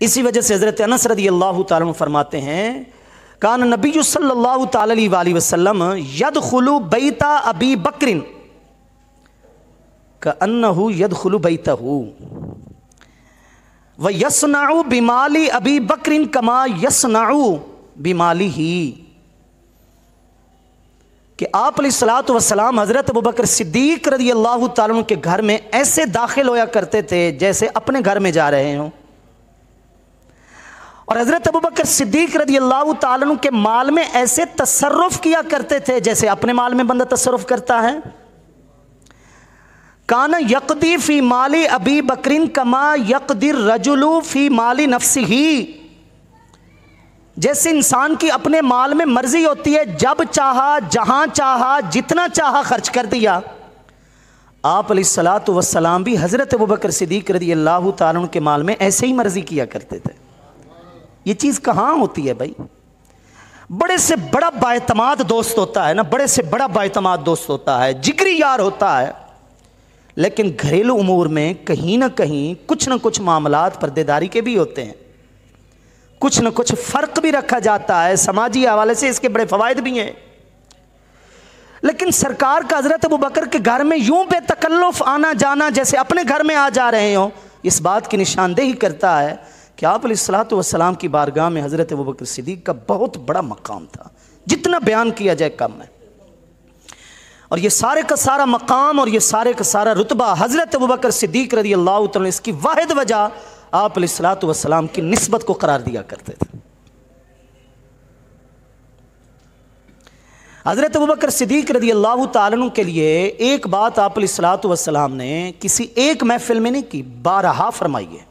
اسی وجہ سے حضرت انس رضی اللہ تعالیٰ عنہ فرماتے ہیں کان نبی صلی اللہ تعالی علیہ وسلم یدخل بیت ابی بکر کأنہ یدخل بیتہ ویصنع بمال ابی بکر کما یصنع بمالہ، کہ آپ علیہ الصلوۃ والسلام حضرت ابوبکر صدیق رضی اللہ تعالیٰ عنہ کے گھر میں ایسے داخل ہویا کرتے تھے جیسے اپنے گھر میں جا رہے ہوں، اور حضرت ابوبکر صدیق رضی اللہ تعالیٰ عنہ کے مال میں ایسے تصرف کیا کرتے تھے جیسے اپنے مال میں بندہ تصرف کرتا ہے۔ کان یقضی فی مال ابی بکر کما یقضی الرجل فی مال نفسہ، جیسے انسان کی اپنے مال میں مرضی ہوتی ہے، جب چاہا جہاں چاہا جتنا چاہا خرچ کر دیا، آپ علیہ الصلوۃ والسلام بھی حضرت ابوبکر صدیق رضی اللہ تعالیٰ عنہ کے مال میں ایسے ہی مرضی کیا کرتے تھے۔ یہ چیز کہاں ہوتی ہے بھائی؟ بڑے سے بڑا باعتماد دوست ہوتا ہے نا، بڑے سے بڑا باعتماد دوست ہوتا ہے، جگری یار ہوتا ہے، لیکن گھریلو امور میں کہیں نہ کہیں کچھ نہ کچھ معاملات پردے داری کے بھی ہوتے ہیں، کچھ نہ کچھ فرق بھی رکھا جاتا ہے، سماجی حوالے سے اس کے بڑے فوائد بھی ہیں۔ لیکن سرکار کا حضرت ابوبکر کے گھر میں یوں بے تکلف آنا جانا جیسے اپنے گھر میں آ جا رہے ہوں، اس بات کی نشاندہی کرتا ہے کہ آپ علیہ الصلوۃ والسلام کی بارگاہ میں حضرت ابوبکر صدیق کا بہت بڑا مقام تھا، جتنا بیان کیا جائے کم ہے۔ اور یہ سارے کا سارا مقام اور یہ سارے کا سارا رتبہ حضرت ابوبکر صدیق رضی اللہ تعالیٰ اس کی واحد وجہ آپ علیہ الصلوۃ والسلام کی نسبت کو قرار دیا کرتے تھے۔ حضرت ابوبکر صدیق رضی اللہ تعالیٰ عنہ کے لیے ایک بات آپ علیہ الصلوۃ والسلام نے کسی ایک محفل میں نہیں کی، بارہا فرمائی ہے،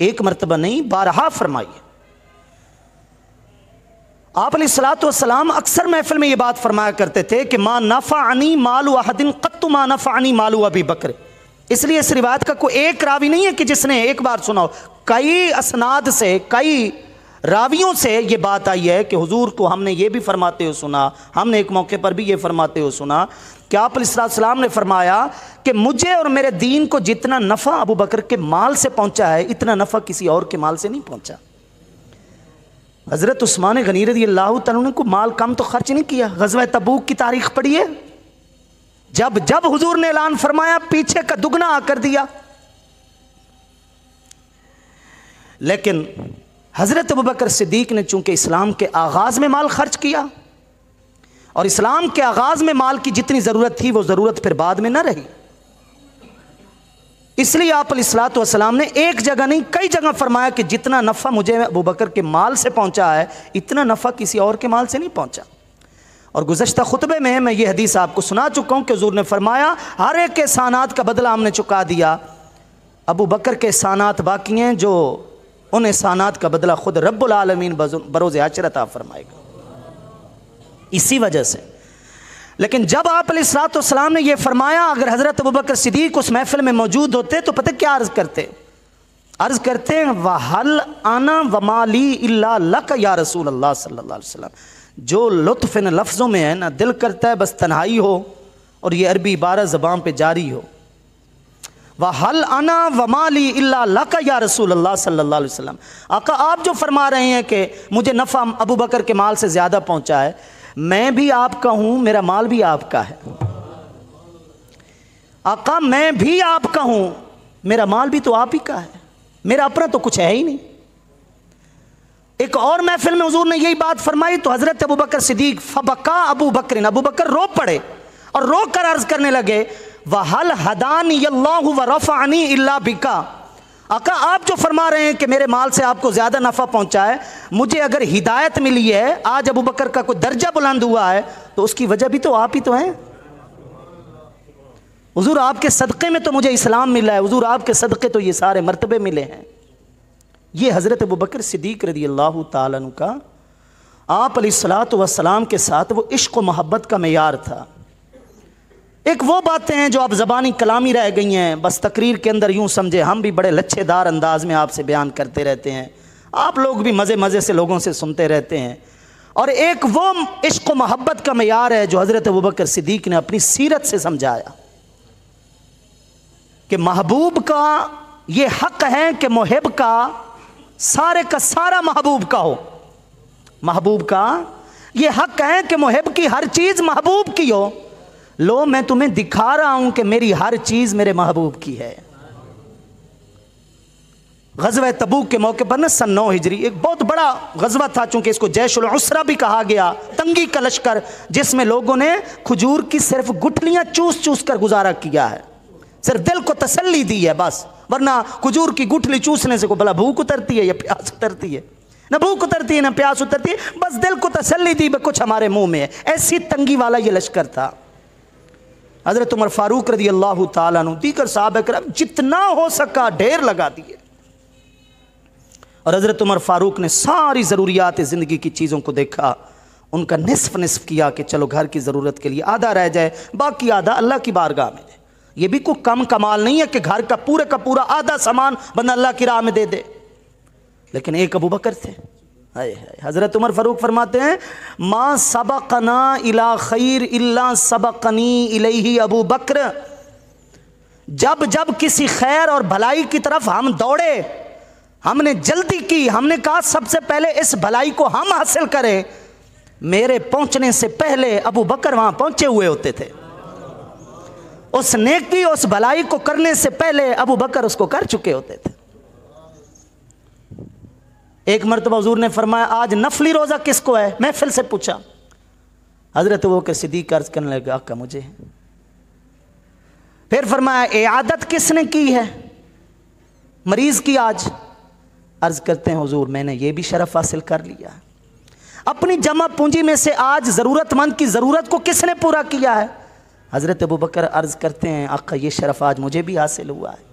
ایک مرتبہ نہیں بارہا فرمائی ہے۔ آپ علیہ الصلوۃ والسلام اکثر محفل میں یہ بات فرمایا کرتے تھے کہ ما نفعنی مال احد قط ما نفعنی مال ابی بکر، اس لیے اس روایت کا کوئی ایک راوی نہیں ہے کہ جس نے ایک بار سنا ہو، کئی اسناد سے کئی راویوں سے یہ بات آئی ہے کہ حضور کو ہم نے یہ بھی فرماتے ہو سنا، ہم نے ایک موقع پر بھی یہ فرماتے ہو سنا کہ آپ علیہ الصلوۃ والسلام نے فرمایا کہ مجھے اور میرے دین کو جتنا نفع ابو بکر کے مال سے پہنچا ہے اتنا نفع کسی اور کے مال سے نہیں پہنچا۔ حضرت عثمان غنی رضی اللہ تعالیٰ نے کو مال کم تو خرچ نہیں کیا، غزوہ تبوک کی تاریخ پڑھیے، جب حضور نے اعلان فرمایا پیچھے کا دگنا آ کر دیا۔ لیکن حضرت ابوبکر صدیق نے چونکہ اسلام کے آغاز میں مال خرچ کیا، اور اسلام کے آغاز میں مال کی جتنی ضرورت تھی وہ ضرورت پھر بعد میں نہ رہی، اس لیے آپ علیہ الصلوۃ والسلام نے ایک جگہ نہیں کئی جگہ فرمایا کہ جتنا نفع مجھے ابوبکر کے مال سے پہنچا ہے اتنا نفع کسی اور کے مال سے نہیں پہنچا۔ اور گزشتہ خطبے میں یہ حدیث آپ کو سنا چکا ہوں کہ حضور نے فرمایا ہر ایک کے احسانات کا بدلہ ہم نے چکا دیا، ابو بکر کے احسانات باقی ہیں، جو ان احسانات کا بدلہ خود رب العالمین بروز حشر عطا فرمائے گا۔ اسی وجہ سے لیکن جب آپ علیہ الصلوۃ والسلام نے یہ فرمایا، اگر حضرت ابوبکر صدیق اس محفل میں موجود ہوتے تو پتہ کیا عرض کرتے؟ عرض کرتے ہیں وَهَلْ أَنَا وَمَا لِي إِلَّا لَكَ یا رسول اللہ صلی اللہ علیہ وسلم۔ جو لطف ان لفظوں میں ہے نا، دل کرتا ہے بس تنہائی ہو اور یہ عربی عبارت زبان پہ جاری ہو، وَهَلْ أَنَا وَمَا لِي إِلَّا لَكَ یا رسول اللہ صلی اللہ علیہ وسلم۔ آقا آپ جو فرما رہے ہیں کہ مجھے نفع ابو بکر کے مال سے زیادہ پہنچا ہے، میں بھی آپ کا ہوں، میرا مال بھی آپ کا ہے۔ آقا میں بھی آپ کا ہوں، میرا مال بھی تو آپ ہی کا ہے، میرا اپنا تو کچھ ہے ہی نہیں۔ ایک اور محفل میں حضور نے یہی بات فرمائی تو حضرت ابوبکر صدیق فبکا ابو بکر، ابو بکر رو پڑے اور رو کر عرض کرنے لگے وَهَلْ هَدَانِيَ اللَّهُ وَرَفَعَنِي إِلَّا بِكَ۔ آقا آپ جو فرما رہے ہیں کہ میرے مال سے آپ کو زیادہ نفع پہنچا ہے، مجھے اگر ہدایت ملی ہے، آج ابو بکر کا کوئی درجہ بلند ہوا ہے تو اس کی وجہ بھی تو آپ ہی تو ہیں۔ حضور آپ کے صدقے میں تو مجھے اسلام ملا ہے، حضور آپ کے صدقے تو یہ سارے مرتبے ملے ہیں۔ یہ حضرت ابوبکر صدیق رضی اللہ تعالیٰ عنہ کا آپ علیہ الصلوۃ والسلام کے ساتھ وہ عشق و محبت کا معیار تھا۔ ایک وہ باتیں ہیں جو آپ زبانی کلامی رہ گئی ہیں، بس تقریر کے اندر یوں سمجھے ہم بھی بڑے لچھے دار انداز میں آپ سے بیان کرتے رہتے ہیں، آپ لوگ بھی مزے مزے سے لوگوں سے سنتے رہتے ہیں، اور ایک وہ عشق و محبت کا معیار ہے جو حضرت ابوبکر صدیق نے اپنی سیرت سے سمجھایا کہ محبوب کا یہ حق ہے کہ محب کا سارے کا سارا محبوب کا ہو. محبوب کا یہ حق ہے کہ محب کی ہر چیز محبوب کی ہو. لو میں تمہیں دکھا رہا ہوں کہ میری ہر چیز میرے محبوب کی ہے. غزوہ تبوک کے موقع پر نا سن 9 ہجری ایک بہت بڑا غزوہ تھا، چونکہ اس کو جیش العسرہ بھی کہا گیا، تنگی کا لشکر، جس میں لوگوں نے کھجور کی صرف گٹھلیاں چوس چوس کر گزارا کیا ہے، صرف دل کو تسلی دی ہے بس، ورنہ کھجور کی گٹھلی چوسنے سے کوئی بلا بھوک اترتی ہے یا پیاس اترتی ہے؟ نہ بھوک اترتی ہے نہ پیاس اترتی ہے، بس دل کو تسلی دی کچھ ہمارے منہ میں ہے. ایسی تنگی والا یہ لشکر تھا. حضرت عمر فاروق رضی اللہ تعالیٰ عنہ دیگر صحابہ کرام جتنا ہو سکا ڈھیر لگا دیے، اور حضرت عمر فاروق نے ساری ضروریات زندگی کی چیزوں کو دیکھا، ان کا نصف کیا کہ چلو گھر کی ضرورت کے لیے آدھا رہ جائے، باقی آدھا اللہ کی بارگاہ میں دے. یہ بھی کوئی کم کمال نہیں ہے کہ گھر کا پورا آدھا سامان بندہ اللہ کی راہ میں دے دے. لیکن ایک ابو بکر تھے. حضرت عمر فاروق فرماتے ہیں ما سبقنا الی خیر الا سبقنی الیہ ابو بکر. جب کسی خیر اور بھلائی کی طرف ہم دوڑے، ہم نے جلدی کی، ہم نے کہا سب سے پہلے اس بھلائی کو ہم حاصل کریں، میرے پہنچنے سے پہلے ابو بکر وہاں پہنچے ہوئے ہوتے تھے. اس نیکی اس بھلائی کو کرنے سے پہلے ابو بکر اس کو کر چکے ہوتے تھے. ایک مرتبہ حضور نے فرمایا آج نفلی روزہ کس کو ہے؟ محفل سے پوچھا. حضرت ابوبکر صدیق عرض کرنے لگا آقا مجھے. پھر فرمایا اعادت کس نے کی ہے؟ مریض کی آج. عرض کرتے ہیں حضور میں نے یہ بھی شرف حاصل کر لیا. اپنی جمع پونجی میں سے آج ضرورت مند کی ضرورت کو کس نے پورا کیا ہے؟ حضرت ابوبکر عرض کرتے ہیں آقا یہ شرف آج مجھے بھی حاصل ہوا ہے.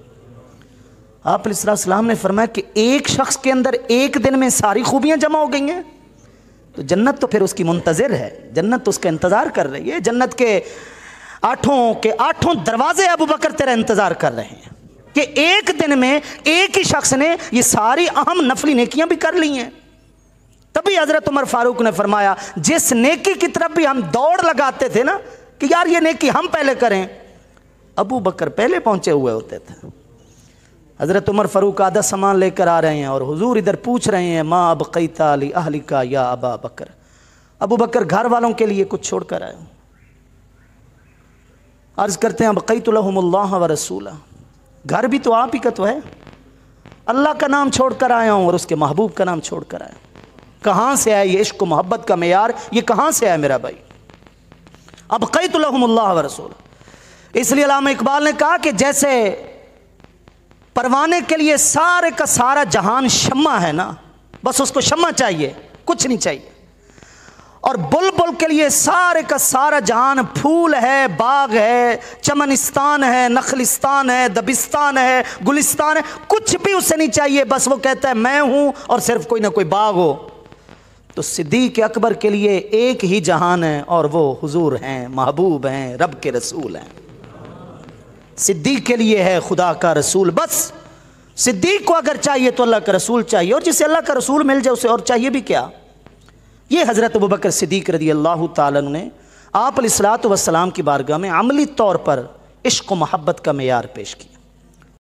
آپ علیہ السلام نے فرمایا کہ ایک شخص کے اندر ایک دن میں ساری خوبیاں جمع ہو گئی ہیں تو جنت تو پھر اس کی منتظر ہے، جنت تو اس کا انتظار کر رہی ہے. جنت کے آٹھوں دروازے ابوبکر تیرا انتظار کر رہے ہیں کہ ایک دن میں ایک ہی شخص نے یہ ساری اہم نفلی نیکیاں بھی کر لی ہیں. تبھی حضرت عمر فاروق نے فرمایا جس نیکی کی طرف بھی ہم دوڑ لگاتے تھے نا کہ یار یہ نیکی ہم پہلے کریں، ابو بکر پہلے پہنچے ہوئے ہوتے تھے. حضرت عمر فاروق آدھا سامان لے کر آ رہے ہیں اور حضور ادھر پوچھ رہے ہیں ما ابقیت لی اہلک یا ابا بکر. ابو بکر گھر والوں کے لیے کچھ چھوڑ کر آئے. عرض کرتے ہیں ابقیت لہم اللہ ورسولہ. گھر بھی تو آپ ہی کا تو ہے، اللہ کا نام چھوڑ کر آیا ہوں اور اس کے محبوب کا نام چھوڑ کر آیا ہوں. کہاں سے آئے یہ عشق و محبت کا معیار؟ یہ کہاں سے آیا میرا بھائی؟ ابقیت لہم اللہ ورسولہ. اس لیے علامہ اقبال نے کہا کہ جیسے پروانے کے لیے سارے کا سارا جہان شمع ہے نا، بس اس کو شمع چاہیے، کچھ نہیں چاہیے. اور بلبل کے لیے سارے کا سارا جہان پھول ہے، باغ ہے، چمنستان ہے، نخلستان ہے، دبستان ہے، گلستان ہے، کچھ بھی اسے نہیں چاہیے، بس وہ کہتا ہے میں ہوں اور صرف کوئی نہ کوئی باغ ہو. تو صدیق اکبر کے لیے ایک ہی جہان ہے اور وہ حضور ہیں، محبوب ہیں، رب کے رسول ہیں. صدیق کے لیے ہے خدا کا رسول. بس صدیق کو اگر چاہیے تو اللہ کا رسول چاہیے، اور جسے اللہ کا رسول مل جائے اسے اور چاہیے بھی کیا. یہ حضرت ابوبکر صدیق رضی اللہ تعالیٰ عنہ نے آپ علیہ الصلوۃ والسلام کی بارگاہ میں عملی طور پر عشق و محبت کا معیار پیش کیا.